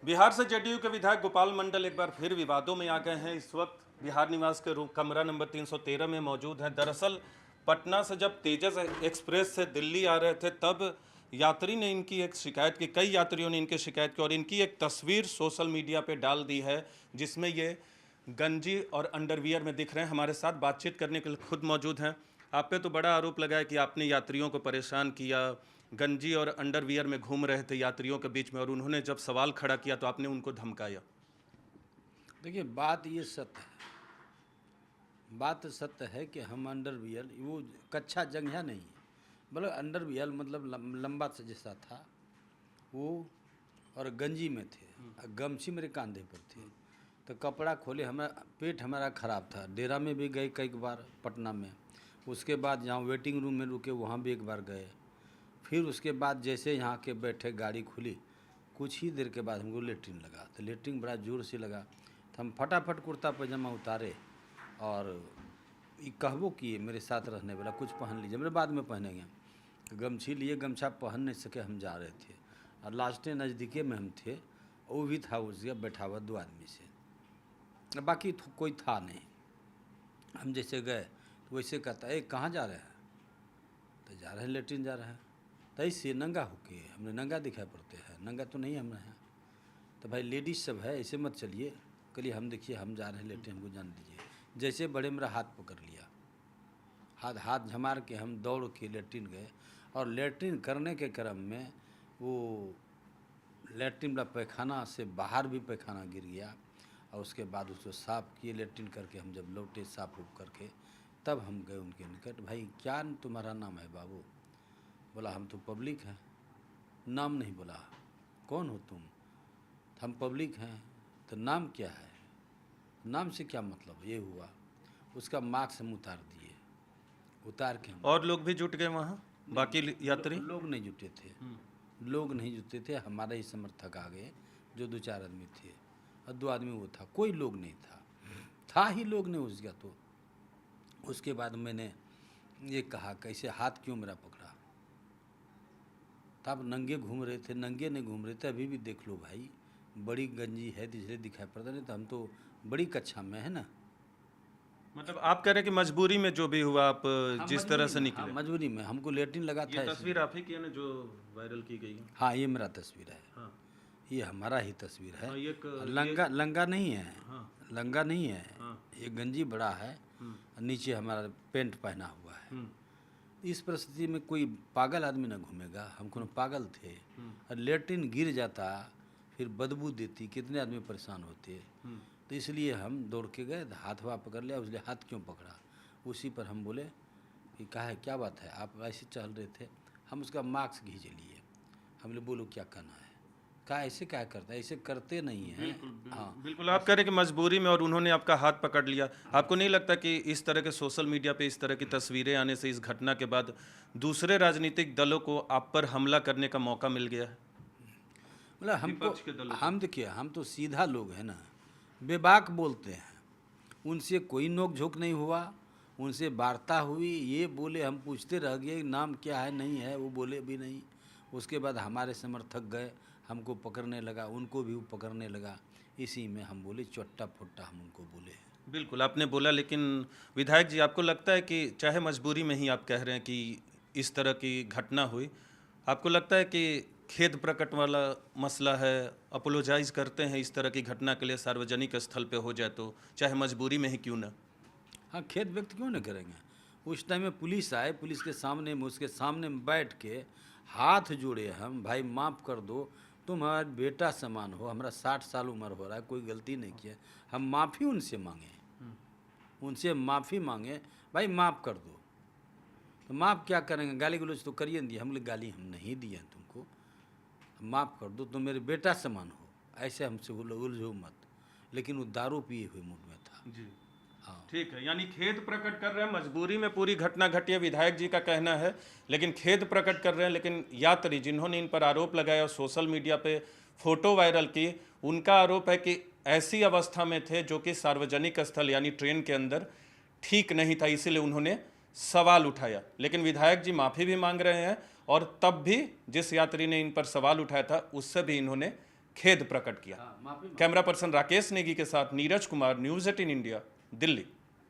बिहार से जेडीयू के विधायक गोपाल मंडल एक बार फिर विवादों में आ गए हैं। इस वक्त बिहार निवास के कमरा नंबर 313 में मौजूद हैं। दरअसल पटना से जब तेजस एक्सप्रेस से दिल्ली आ रहे थे तब यात्री ने इनकी एक शिकायत की, कई यात्रियों ने इनकी शिकायत की और इनकी एक तस्वीर सोशल मीडिया पे डाल दी है जिसमें ये गंजी और अंडरवियर में दिख रहे हैं। हमारे साथ बातचीत करने के लिए खुद मौजूद हैं। आप पे तो बड़ा आरोप लगा है कि आपने यात्रियों को परेशान किया, गंजी और अंडरवियर में घूम रहे थे यात्रियों के बीच में, और उन्होंने जब सवाल खड़ा किया तो आपने उनको धमकाया। देखिए, बात ये सत्य है, बात सत्य है कि हम अंडरवियर वो कच्चा जंघिया नहीं है, मतलब अंडरवियर मतलब लंबा से जैसा था वो, और गंजी में थे, गमछी मेरे कंधे पर थे। तो कपड़ा खोले, हमारा पेट हमारा ख़राब था। डेरा में भी गए कई बार पटना में, उसके बाद जहाँ वेटिंग रूम में रुके वहाँ भी एक बार गए। फिर उसके बाद जैसे यहाँ के बैठे गाड़ी खुली, कुछ ही देर के बाद हमको लेटरिन लगा। तो लेटरिन बड़ा ज़ोर से लगा तो हम फटाफट कुर्ता पैजामा उतारे और ये कहबो किए मेरे साथ रहने वाला कुछ पहन लीजिए, मेरे बाद में पहनेंगे। तो गमछी लिए, गमछा पहन नहीं सके, हम जा रहे थे और लास्ट नज़दीके में हम थे, वो भी था उस जगह बैठा हुआ 2 आदमी से, बाकी कोई था नहीं। हम जैसे गए तो वैसे कहता है कहाँ जा रहे हैं, तो जा रहे हैं लेटरिन जा रहे हैं। तो ऐसे नंगा होके हमने नंगा दिखाई पड़ते हैं, नंगा तो नहीं हम हैं। तो भाई लेडीज़ सब है, ऐसे मत चलिए। कलिए हम देखिए हम जा रहे हैं लेटरिन, हमको जान दीजिए। जैसे बड़े मेरा हाथ पकड़ लिया, हाथ झमार के हम दौड़ के लेटरिन गए और लेटरिन करने के क्रम में वो लेटरिन वाला पैखाना से बाहर भी पैखाना गिर गया और उसके बाद उसको साफ़ किए। लेटरिन करके हम जब लौटे साफ उप करके तब हम गए उनके निकट। भाई क्या तुम्हारा नाम है बाबू? बोला हम तो पब्लिक हैं। नाम नहीं बोला, कौन हो तुम? हम पब्लिक हैं। तो नाम क्या है? नाम से क्या मतलब? ये हुआ। उसका मार्क्स हम उतार दिए, उतार के हम और लोग भी जुट गए वहाँ, बाकी यात्री लोग नहीं जुटे थे, लोग नहीं जुटे थे। हमारे ही समर्थक आ गए जो 2-4 आदमी थे और 2 आदमी वो था, कोई लोग नहीं था ही लोग नहीं उस गया। तो उसके बाद मैंने ये कहा कैसे हाथ क्यों मेरा पकड़ा? तब नंगे घूम रहे थे, नंगे नहीं घूम रहे थे। अभी भी देख लो भाई, बड़ी गंजी है इसलिए दिखाई पड़ता, नहीं तो हम तो बड़ी कक्षा में है ना। मतलब आप कह रहे हैं कि मजबूरी में जो भी हुआ, आप जिस तरह से निकले। मजबूरी में हमको लेटरिन लगा था। ये तस्वीर आप ही की है ना जो वायरल की गई है? हाँ, ये मेरा तस्वीर है। हाँ, ये हमारा ही तस्वीर है। हाँ, लंगा नहीं है। हाँ, लंगा नहीं है। हाँ, ये गंजी बड़ा है, नीचे हमारा पेंट पहना हुआ है। इस परिस्थिति में कोई पागल आदमी ना घूमेगा। हम कोनो पागल थे और लेटरिन गिर जाता फिर बदबू देती, कितने आदमी परेशान होते। तो इसलिए हम दौड़ के गए, हाथ वहाँ पकड़ लिया। उसने हाथ क्यों पकड़ा? उसी पर हम बोले कि कहा है क्या बात है, आप ऐसे चल रहे थे। हम उसका मार्क्स खींच लिए। हम बोले बोलो क्या करना है? कहा ऐसे क्या करता है, ऐसे करते नहीं हैं। हाँ बिल्कुल। आप कह रहे हैं कि मजबूरी में और उन्होंने आपका हाथ पकड़ लिया। आपको नहीं लगता कि इस तरह के सोशल मीडिया पे इस तरह की तस्वीरें आने से इस घटना के बाद दूसरे राजनीतिक दलों को आप पर हमला करने का मौका मिल गया है? मतलब हमको, हम देखिए हम तो सीधा लोग हैं ना, बेबाक बोलते हैं। उनसे कोई नोक झोंक नहीं हुआ, उनसे वार्ता हुई, ये बोले, हम पूछते रह गए नाम क्या है, नहीं है, वो बोले भी नहीं। उसके बाद हमारे समर्थक गए, हमको पकड़ने लगा, उनको भी वो पकड़ने लगा। इसी में हम बोले चट्टा फुट्टा, हम उनको बोले। बिल्कुल आपने बोला, लेकिन विधायक जी आपको लगता है कि चाहे मजबूरी में ही आप कह रहे हैं कि इस तरह की घटना हुई, आपको लगता है कि खेद प्रकट वाला मसला है, अपोलोजाइज करते हैं इस तरह की घटना के लिए सार्वजनिक स्थल पे हो जाए तो, चाहे मजबूरी में ही क्यों ना? हाँ, खेद व्यक्त क्यों नहीं करेंगे? उस टाइम में पुलिस आए, पुलिस के सामने में, उसके सामने में बैठ के हाथ जोड़े हम, भाई माफ़ कर दो, तुम हमारा बेटा समान हो, हमारा 60 साल उम्र हो रहा है, कोई गलती नहीं किया। हम माफ़ी उनसे मांगे, उनसे माफ़ी मांगे, भाई माफ़ कर दो। तो माफ़ क्या करेंगे? गाली गलौज तो करिए दिए। हम लोग गाली हम नहीं दिए हैं तुमको, माफ़ कर दो, तुम मेरे बेटा समान हो, ऐसे हमसे उलझो मत। लेकिन वो दारू पिए हुए मूड में था। जी, हाँ ठीक है। यानी खेद प्रकट कर रहे हैं, मजबूरी में पूरी घटना घटी है, विधायक जी का कहना है, लेकिन खेद प्रकट कर रहे हैं। लेकिन यात्री जिन्होंने इन पर आरोप लगाया और सोशल मीडिया पे फोटो वायरल की, उनका आरोप है कि ऐसी अवस्था में थे जो कि सार्वजनिक स्थल यानी ट्रेन के अंदर ठीक नहीं था, इसीलिए उन्होंने सवाल उठाया। लेकिन विधायक जी माफ़ी भी मांग रहे हैं और तब भी जिस यात्री ने इन पर सवाल उठाया था उससे भी इन्होंने खेद प्रकट किया। हाँ, माफी कैमरा पर्सन राकेश नेगी के साथ नीरज कुमार, न्यूज़ 18 इंडिया, दिल्ली।